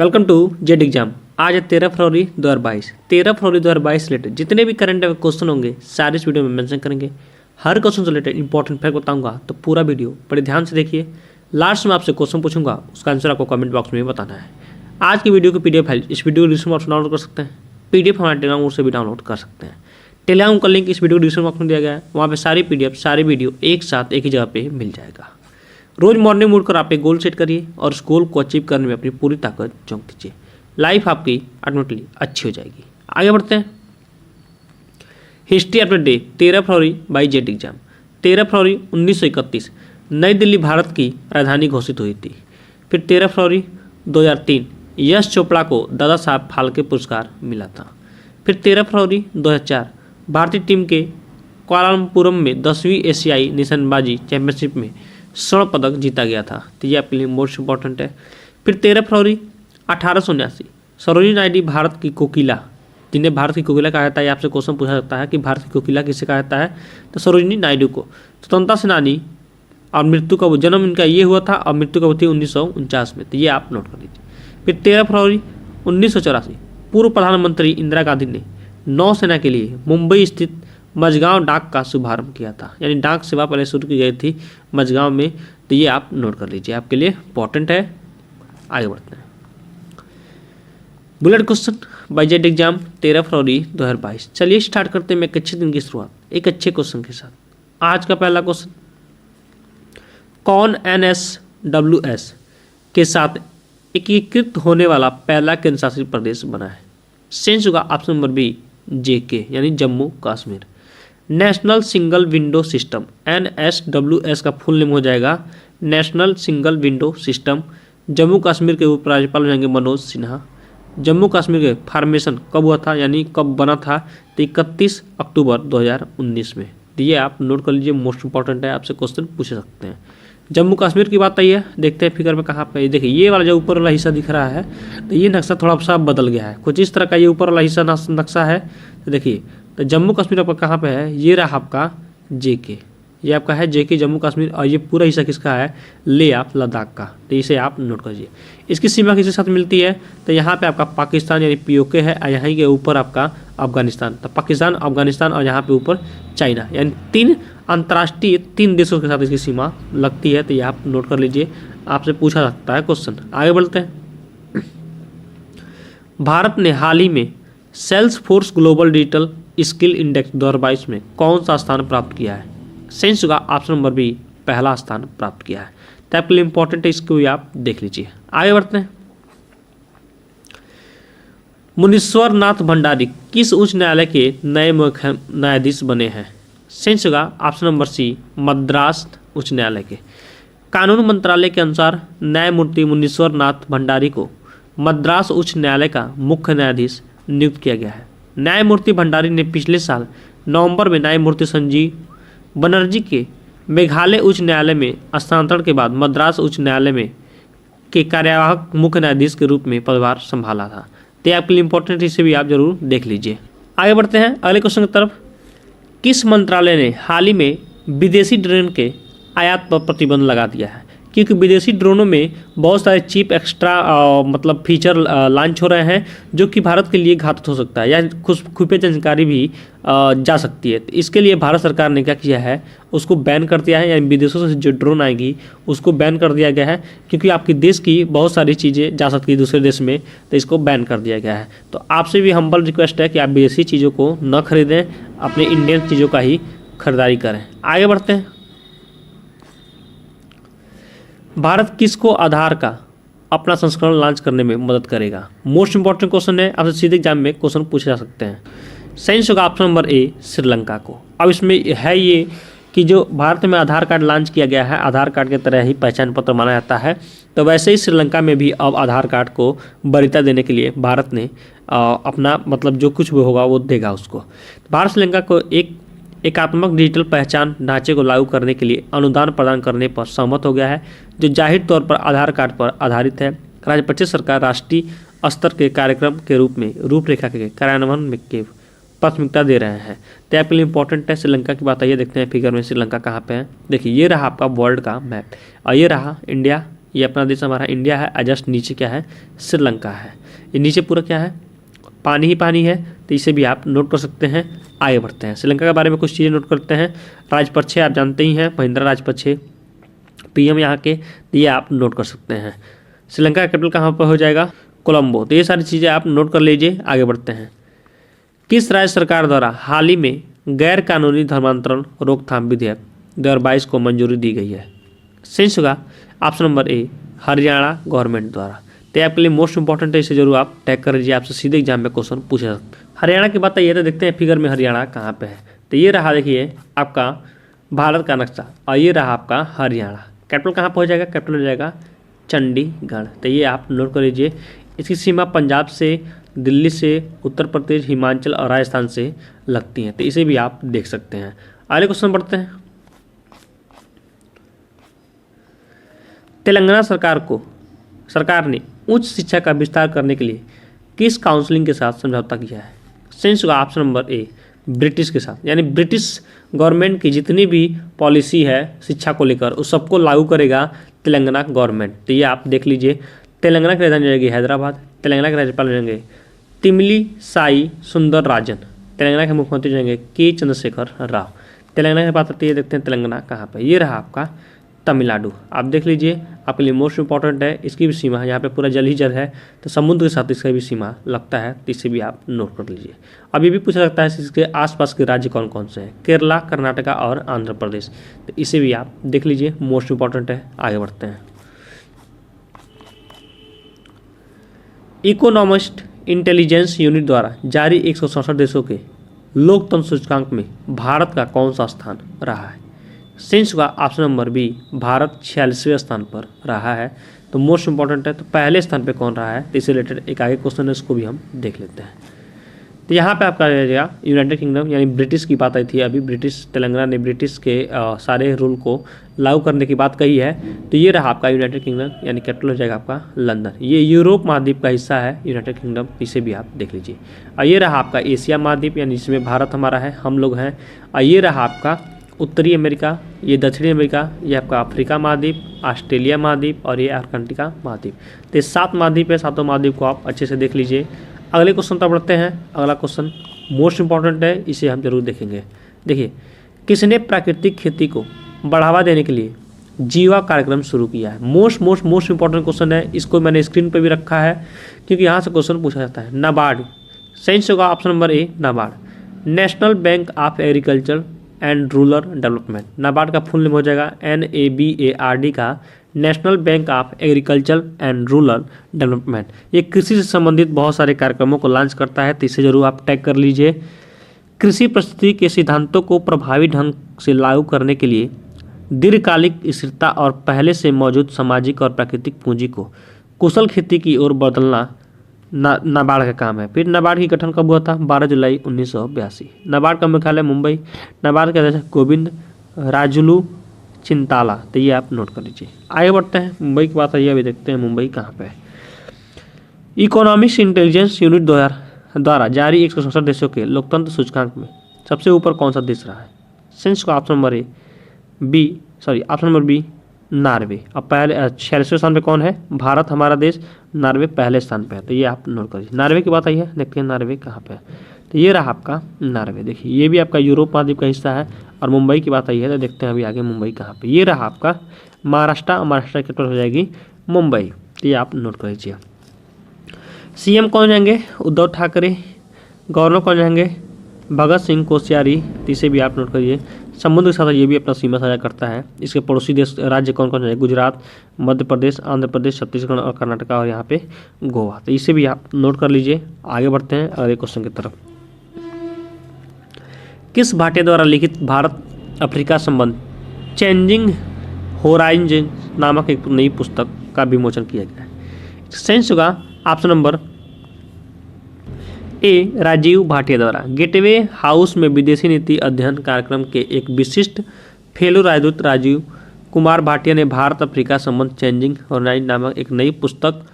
Welcome to Z exam. आज है 13 फरवरी 2022। 13 फरवरी 2022 से रिलेटेड जितने भी करंट क्वेश्चन होंगे सारे इस वीडियो में मेंशन करेंगे। हर क्वेश्चन से रिलेटेड इंपॉर्टेंट फैक्ट बताऊंगा, तो पूरा वीडियो बड़े ध्यान से देखिए। लास्ट में आपसे क्वेश्चन पूछूंगा, उसका आंसर आपको कमेंट बॉक्स में बताना है। आज की वीडियो की पीडीएफ फाइल इस वीडियो डिस्क्रिप्शन बॉक्स में डाउनलोड कर सकते हैं। पीडीएफ हमारे टेलीग्राम से भी डाउनलोड कर सकते हैं। टेलीग्राम का लिंक इस वीडियो डिस्क्रिप्शन बॉक्स में दिया गया है। वहाँ पे सारी पीडीएफ सारी वीडियो एक साथ एक ही जगह पे मिल जाएगा। रोज मॉर्निंग उठकर आप एक गोल सेट करिए और उस गोल को अचीव करने में अपनी पूरी ताकत झोंक दीजिए। लाइफ आपकी ऑटोमेटिकली अच्छी हो जाएगी। आगे बढ़ते हैं। History of the day 13 February by Z exam. 13 फरवरी 1931 नई दिल्ली भारत की राजधानी घोषित हुई थी। फिर 13 फरवरी 2003 यश चोपड़ा को दादा साहब फाल्के पुरस्कार मिला था। फिर 13 फरवरी 2004 भारतीय टीम के कुआलालंपुरम में 10वीं एशियाई निशानेबाजी चैंपियनशिप में स्वर्ण पदक जीता गया था। तो ये आपके लिए मोस्ट इंपॉर्टेंट है। फिर 13 फरवरी 1879 सरोजिनी नायडू भारत की कोकिला, जिन्हें भारत की कोकिला कहा जाता है। आपसे क्वेश्चन पूछा जाता है कि भारत की कोकिला किसे कहा जाता है, तो सरोजिनी नायडू को। स्वतंत्रता सेनानी और मृत्यु का जन्म इनका ये हुआ था और मृत्यु कब थी 1949 में। तो ये आप नोट कर लीजिए। फिर 13 फरवरी 1984 पूर्व प्रधानमंत्री इंदिरा गांधी ने नौसेना के लिए मुंबई स्थित मझगांव डाक का शुभारंभ किया था। यानी डाक सेवा पहले शुरू की गई थी मझगांव में। तो ये आप नोट कर लीजिए, आपके लिए इंपॉर्टेंट है। आगे बढ़ते हैं। Bullet question by Z exam 13 फरवरी 2022। चलिए स्टार्ट करते हैं एक अच्छे दिन की शुरुआत एक अच्छे क्वेश्चन के साथ। आज का पहला क्वेश्चन, कौन NSWS के साथ एकीकृत होने वाला पहला केंद्र शासित प्रदेश बना है? सेंस होगा ऑप्शन नंबर बी JK यानी Jammu Kashmir. National single window system NSWS का फुल नेम हो जाएगा national single window system. Jammu Kashmir के उपराज्यपाल हो जाएंगे मनोज सिन्हा। जम्मू कश्मीर के फॉर्मेशन कब हुआ था यानी कब बना था, तो 31 अक्टूबर 2019 में। तो ये आप नोट कर लीजिए, मोस्ट इंपॉर्टेंट है, आपसे क्वेश्चन पूछ सकते हैं। जम्मू कश्मीर की बात आई है, देखते हैं फिगर में कहाँ पे। देखिए ये वाला जो ऊपर वाला हिस्सा दिख रहा है, तो ये नक्शा थोड़ा सा बदल गया है। कुछ इस तरह का ये ऊपर वाला हिस्सा नक्शा है। तो देखिए, तो जम्मू कश्मीर आपका कहाँ पे है, ये रहा आपका JK, ये आपका है JK जम्मू कश्मीर। और ये पूरा हिस्सा किसका है, ले ऑफ लद्दाख का। तो इसे आप नोट करिए। इसकी सीमा किसके साथ मिलती है, तो यहाँ पे आपका पाकिस्तान यानी POK है, और यहाँ के ऊपर आपका अफगानिस्तान। तो पाकिस्तान, अफगानिस्तान और यहाँ पे ऊपर चाइना, यानी 3 अंतर्राष्ट्रीय 3 देशों के साथ इसकी सीमा लगती है। तो ये आप नोट कर लीजिए, आपसे पूछा सकता है क्वेश्चन। आगे बढ़ते हैं। भारत ने हाल ही में Salesforce global digital skill index 2022 में कौन सा स्थान प्राप्त किया है? सेंस होगा ऑप्शन नंबर बी पहला स्थान प्राप्त किया है। तो आपके लिए इंपॉर्टेंट है, इसको भी आप देख लीजिए। आगे बढ़ते हैं। मुनीश्वर नाथ भंडारी किस उच्च न्यायालय के नए मुख्य न्यायाधीश बने हैं? सेंस होगा ऑप्शन नंबर सी मद्रास उच्च न्यायालय के। कानून मंत्रालय के अनुसार न्यायमूर्ति मुनीश्वर नाथ भंडारी को मद्रास उच्च न्यायालय का मुख्य न्यायाधीश नियुक्त किया गया है। न्यायमूर्ति भंडारी ने पिछले साल नवंबर में न्यायमूर्ति संजीव बनर्जी के मेघालय उच्च न्यायालय में स्थानांतरण के बाद मद्रास उच्च न्यायालय में के कार्यवाहक मुख्य न्यायाधीश के रूप में पदभार संभाला था। तो आपके लिए इंपॉर्टेंट, इसे भी आप जरूर देख लीजिए। आगे बढ़ते हैं अगले क्वेश्चन की तरफ। किस मंत्रालय ने हाल ही में विदेशी ड्रोन के आयात पर प्रतिबंध लगा दिया है? क्योंकि विदेशी ड्रोनों में बहुत सारे चीप एक्स्ट्रा मतलब फीचर लॉन्च हो रहे हैं, जो कि भारत के लिए घातक हो सकता है या कुछ खुफिया जानकारी भी जा सकती है। तो इसके लिए भारत सरकार ने क्या किया है, उसको बैन कर दिया है। यानी विदेशों से जो ड्रोन आएगी उसको बैन कर दिया गया है, क्योंकि आपके देश की बहुत सारी चीज़ें जा सकती है दूसरे देश में, तो इसको बैन कर दिया गया है। तो आपसे भी हम्बल रिक्वेस्ट है कि आप विदेशी चीज़ों को न खरीदें, अपने इंडियन चीज़ों का ही खरीदारी करें। आगे बढ़ते हैं। भारत किसको आधार का अपना संस्करण लॉन्च करने में मदद करेगा? मोस्ट इंपॉर्टेंट क्वेश्चन है, आपसे सीधे एग्जाम में क्वेश्चन पूछे जा सकते हैं। साइंस होगा ऑप्शन नंबर ए श्रीलंका को। अब इसमें है ये कि जो भारत में आधार कार्ड लॉन्च किया गया है, आधार कार्ड की तरह ही पहचान पत्र माना जाता है, तो वैसे ही श्रीलंका में भी अब आधार कार्ड को वरीयता देने के लिए भारत ने अपना मतलब जो कुछ भी होगा वो देगा उसको। भारत श्रीलंका को एक एकात्मक डिजिटल पहचान ढांचे को लागू करने के लिए अनुदान प्रदान करने पर सहमत हो गया है, जो जाहिर तौर पर आधार कार्ड पर आधारित है। राज्यपक्षीय सरकार राष्ट्रीय स्तर के कार्यक्रम के रूप में रूपरेखा के कार्यान्वयन में के प्राथमिकता दे रहे हैं। तो आपके लिए इंपॉर्टेंट है। श्रीलंका की बात आइए देखते हैं फिगर में श्रीलंका कहाँ पे है। देखिए ये रहा आपका वर्ल्ड का मैप और ये रहा इंडिया ये अपना देश हमारा इंडिया है, और जस्ट नीचे क्या है, श्रीलंका है। ये नीचे पूरा क्या है, पानी ही पानी है, तो इसे भी आप नोट कर सकते हैं। आगे बढ़ते हैं, श्रीलंका के बारे में कुछ चीज़ें नोट करते हैं। राजपक्षे आप जानते ही हैं, महिंद्रा राजपक्षे पीएम यहाँ के, तो ये आप नोट कर सकते हैं। श्रीलंका का कैपिटल कहाँ पर हो जाएगा, कोलंबो। तो ये सारी चीज़ें आप नोट कर लीजिए। आगे बढ़ते हैं, किस राज्य सरकार द्वारा हाल ही में गैर कानूनी धर्मांतरण रोकथाम विधेयक 2022 को मंजूरी दी गई है? सेंस होगा ऑप्शन नंबर ए, हरियाणा गवर्नमेंट द्वारा। तो आपके लिए मोस्ट इंपॉर्टेंट है, इसे जरूर आप टैग कर लीजिए, आपसे सीधे एग्जाम में क्वेश्चन पूछा सकता है। हरियाणा की बात ये तो देखते हैं फिगर में हरियाणा कहाँ पे है। तो ये रहा देखिए आपका भारत का नक्शा, और ये रहा आपका हरियाणा। कैपिटल कहाँ पर हो जाएगा, कैपिटल हो जाएगा चंडीगढ़। तो ये आप नोट कर लीजिए। इसकी सीमा पंजाब से, दिल्ली से, उत्तर प्रदेश, हिमाचल और राजस्थान से लगती हैं, तो इसे भी आप देख सकते हैं। अगले क्वेश्चन पढ़ते हैं। तेलंगाना सरकार ने उच्च शिक्षा का विस्तार करने के लिए किस काउंसिलिंग के साथ समझौता किया है? सेंस होगा ऑप्शन नंबर ए, ब्रिटिश के साथ। यानी ब्रिटिश गवर्नमेंट की जितनी भी पॉलिसी है शिक्षा को लेकर उस सबको लागू करेगा तेलंगाना गवर्नमेंट। तो ये आप देख लीजिए। तेलंगाना की राजधानी रहेगी हैदराबाद। तेलंगाना के राज्यपाल रहेंगे तिमली साई सुंदर राजन। तेलंगाना के मुख्यमंत्री रहेंगे के चंद्रशेखर राव। तेलंगाना की बात आती है, देखते हैं तेलंगाना कहाँ पे। ये रहा आपका तमिलनाडु। आप देख लीजिए, आपके लिए मोस्ट इंपॉर्टेंट है। इसकी भी सीमा है, यहाँ पे पूरा जल ही जल है, तो समुद्र के साथ इसका भी सीमा लगता है, तो इसे भी आप नोट कर लीजिए। अब ये भी पूछा सकता है इसके आसपास के राज्य कौन कौन से हैं, केरला, कर्नाटका और आंध्र प्रदेश। तो इसे भी आप देख लीजिए, मोस्ट इंपॉर्टेंट है। आगे बढ़ते हैं। इकोनॉमिस्ट इंटेलिजेंस यूनिट द्वारा जारी 167 देशों के लोकतंत्र सूचकांक में भारत का कौन सा स्थान रहा है? सेंस का ऑप्शन नंबर बी, भारत 46वें स्थान पर रहा है। तो मोस्ट इंपॉर्टेंट है, तो पहले स्थान पे कौन रहा है, तो इससे रिलेटेड एक आगे क्वेश्चन है, उसको भी हम देख लेते हैं। तो यहाँ पे आपका रहेगा यूनाइटेड किंगडम, यानी ब्रिटिश की बात आई थी अभी। ब्रिटिश तेलंगाना ने ब्रिटिश के सारे रूल को लागू करने की बात कही है। तो ये रहा आपका यूनाइटेड किंगडम, यानी कैपिटल हो जाएगा आपका लंदन। ये यूरोप महाद्वीप का हिस्सा है यूनाइटेड किंगडम, इसे भी आप देख लीजिए। और ये रहा आपका एशिया महाद्वीप, यानी जिसमें भारत हमारा है, हम लोग हैं। और ये रहा आपका उत्तरी अमेरिका, ये दक्षिणी अमेरिका, ये आपका अफ्रीका महाद्वीप, ऑस्ट्रेलिया महाद्वीप और ये अर्कंटिका महाद्वीप। तो ये 7 महाद्वीप है, 7 महाद्वीप को आप अच्छे से देख लीजिए। अगले क्वेश्चन तक बढ़ते हैं। अगला क्वेश्चन मोस्ट इंपॉर्टेंट है, इसे हम जरूर देखेंगे। देखिए, किसने प्राकृतिक खेती को बढ़ावा देने के लिए जीवा कार्यक्रम शुरू किया है? मोस्ट इंपॉर्टेंट क्वेश्चन है, इसको मैंने स्क्रीन पर भी रखा है क्योंकि यहाँ से क्वेश्चन पूछा जाता है। नाबार्ड, सेंस होगा option number A, NABARD. National bank of agriculture and rural development. NABARD का फुल नेम हो जाएगा NABARD का national bank of agriculture and rural development. ये कृषि से संबंधित बहुत सारे कार्यक्रमों को लॉन्च करता है, तो इसे जरूर आप टैग कर लीजिए। कृषि परिस्थिति के सिद्धांतों को प्रभावी ढंग से लागू करने के लिए दीर्घकालिक स्थिरता और पहले से मौजूद सामाजिक और प्राकृतिक पूंजी को कुशल खेती की ओर बदलना नाबार्ड का काम है। फिर नाबार्ड की गठन कब हुआ था? 12 जुलाई 1982। नाबार्ड का मुख्यालय मुंबई। नाबार्ड के अध्यक्ष गोविंद राजुलू चिंताला। तो ये आप नोट कर लीजिए। आगे बढ़ते हैं, मुंबई की बात आई, अभी देखते हैं मुंबई कहाँ पे है। इकोनॉमिक्स इंटेलिजेंस यूनिट द्वारा जारी 167 देशों के लोकतंत्र सूचकांक में सबसे ऊपर कौन सा देश रहा है? सेंस का option number option number B, Norway. अब पहले 46वें स्थान पे कौन है? भारत हमारा देश, नॉर्वे पहले स्थान पे है। तो ये आप नोट करिए। नॉर्वे की बात आई है, देखते हैं नॉर्वे कहाँ पे है। तो ये रहा आपका नॉर्वे। देखिए, ये भी आपका यूरोप महाद्वीप का हिस्सा है। और मुंबई की बात आई है, तो देखते हैं अभी आगे मुंबई कहाँ पे। ये रहा आपका महाराष्ट्र की कैपिटल हो जाएगी मुंबई। तो ये आप नोट कर लीजिए। CM कौन जाएंगे? उद्धव ठाकरे। गवर्नर कौन जाएंगे? भगत सिंह कोश्यारी। इसे भी आप नोट करिए। समुद्र के साथ ये भी अपना सीमा साझा करता है। इसके पड़ोसी देश राज्य कौन कौन है? गुजरात, मध्य प्रदेश, आंध्र प्रदेश, छत्तीसगढ़ और कर्नाटका, और यहाँ पे गोवा। तो इसे भी आप नोट कर लीजिए। आगे बढ़ते हैं अगले क्वेश्चन की तरफ। किस भाटिया द्वारा लिखित भारत अफ्रीका संबंध चेंजिंग होराइजन नामक एक नई पुस्तक का विमोचन किया गया है? सेंस होगा option number A, Rajiv Bhatia द्वारा। गेटवे हाउस में विदेशी नीति अध्ययन कार्यक्रम के एक विशिष्ट फेलो राजदूत राजीव कुमार भाटिया ने भारत अफ्रीका संबंध चेंजिंग होराइजन नामक एक नई पुस्तक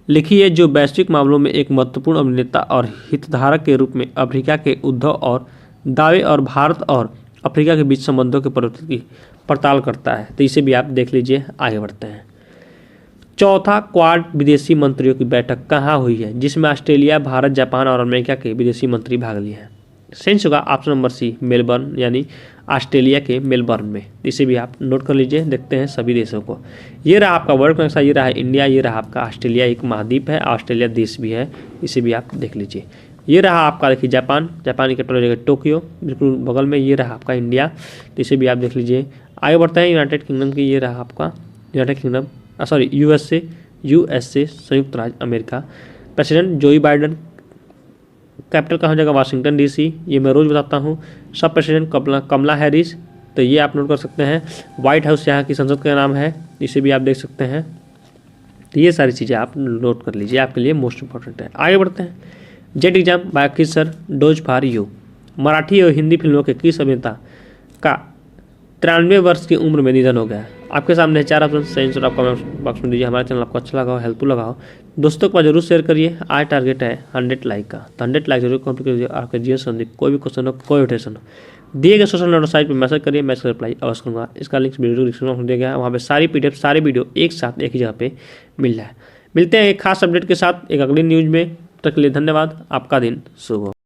लिखी है, जो वैश्विक मामलों में एक महत्वपूर्ण अभिनेता और हितधारक के रूप में अफ्रीका के उद्भव और दावे और भारत और अफ्रीका के बीच संबंधों के परिवर्तन की पड़ताल करता है। तो इसे भी आप देख लीजिए। आगे बढ़ते हैं। चौथा क्वाड विदेशी मंत्रियों की बैठक कहाँ हुई है, जिसमें ऑस्ट्रेलिया, भारत, जापान और अमेरिका के विदेशी मंत्री भाग लिए हैं। सेंस होगा ऑप्शन नंबर सी, मेलबर्न, यानी ऑस्ट्रेलिया के मेलबर्न में। इसे भी आप नोट कर लीजिए। देखते हैं सभी देशों को। ये रहा आपका वर्ल्ड का नक्शा, ये रहा इंडिया, ये रहा आपका ऑस्ट्रेलिया, एक महाद्वीप है, ऑस्ट्रेलिया देश भी है, इसे भी आप देख लीजिए। ये रहा आपका देखिए जापान, जापान की कैपिटल जगह टोक्यो, बिल्कुल बगल में। ये रहा आपका इंडिया, तो इसे भी आप देख लीजिए। आगे बढ़ते हैं यूनाइटेड किंगडम की। ये रहा आपका यूनाइटेड किंगडम, सॉरी यूएसए, संयुक्त राज्य अमेरिका। प्रेसिडेंट जोई बाइडन, कैपिटल कहाँ हो जाएगा, वाशिंगटन डीसी, ये मैं रोज़ बताता हूँ। सब प्रेसिडेंट कमला हैरिस, तो ये आप नोट कर सकते हैं। व्हाइट हाउस यहाँ की संसद का नाम है, इसे भी आप देख सकते हैं। तो ये सारी चीज़ें आप नोट कर लीजिए, आपके लिए मोस्ट इंपॉर्टेंट है। आगे बढ़ते हैं। जेट एग्जाम बाय किस sir, dose for you. Marathi और हिंदी फिल्मों के किस अभिनेता का 93 वर्ष की उम्र में निधन हो गया। आपके सामने 4 ऑप्शन, सही आंसर आप कमेंट बॉक्स में दीजिए। हमारे चैनल आपको अच्छा लगा हो, हेल्पफुल लगा हो, दोस्तों के पास जरूर शेयर करिए। आज टारगेट है 100 लाइक का, तो 100 लाइक जरूर कंप्लीट करिए। आपके जीएस संबंधी कोई भी क्वेश्चन हो, कोई ऑडिशन हो, दिए गए सोशल नेटवर्क साइट पर मैसेज करिए, मैं इसका रिप्लाई अवश्य करूँगा। इसका लिंक वीडियो डिस्क्रिप्शन में दिया गया है, वहाँ पर सारी PDF, सारे वीडियो एक साथ एक ही जगह पे मिल रहा है। मिलते हैं एक खास अपडेट के साथ एक अगली न्यूज में। तक के लिए धन्यवाद। आपका दिन शुभ हो।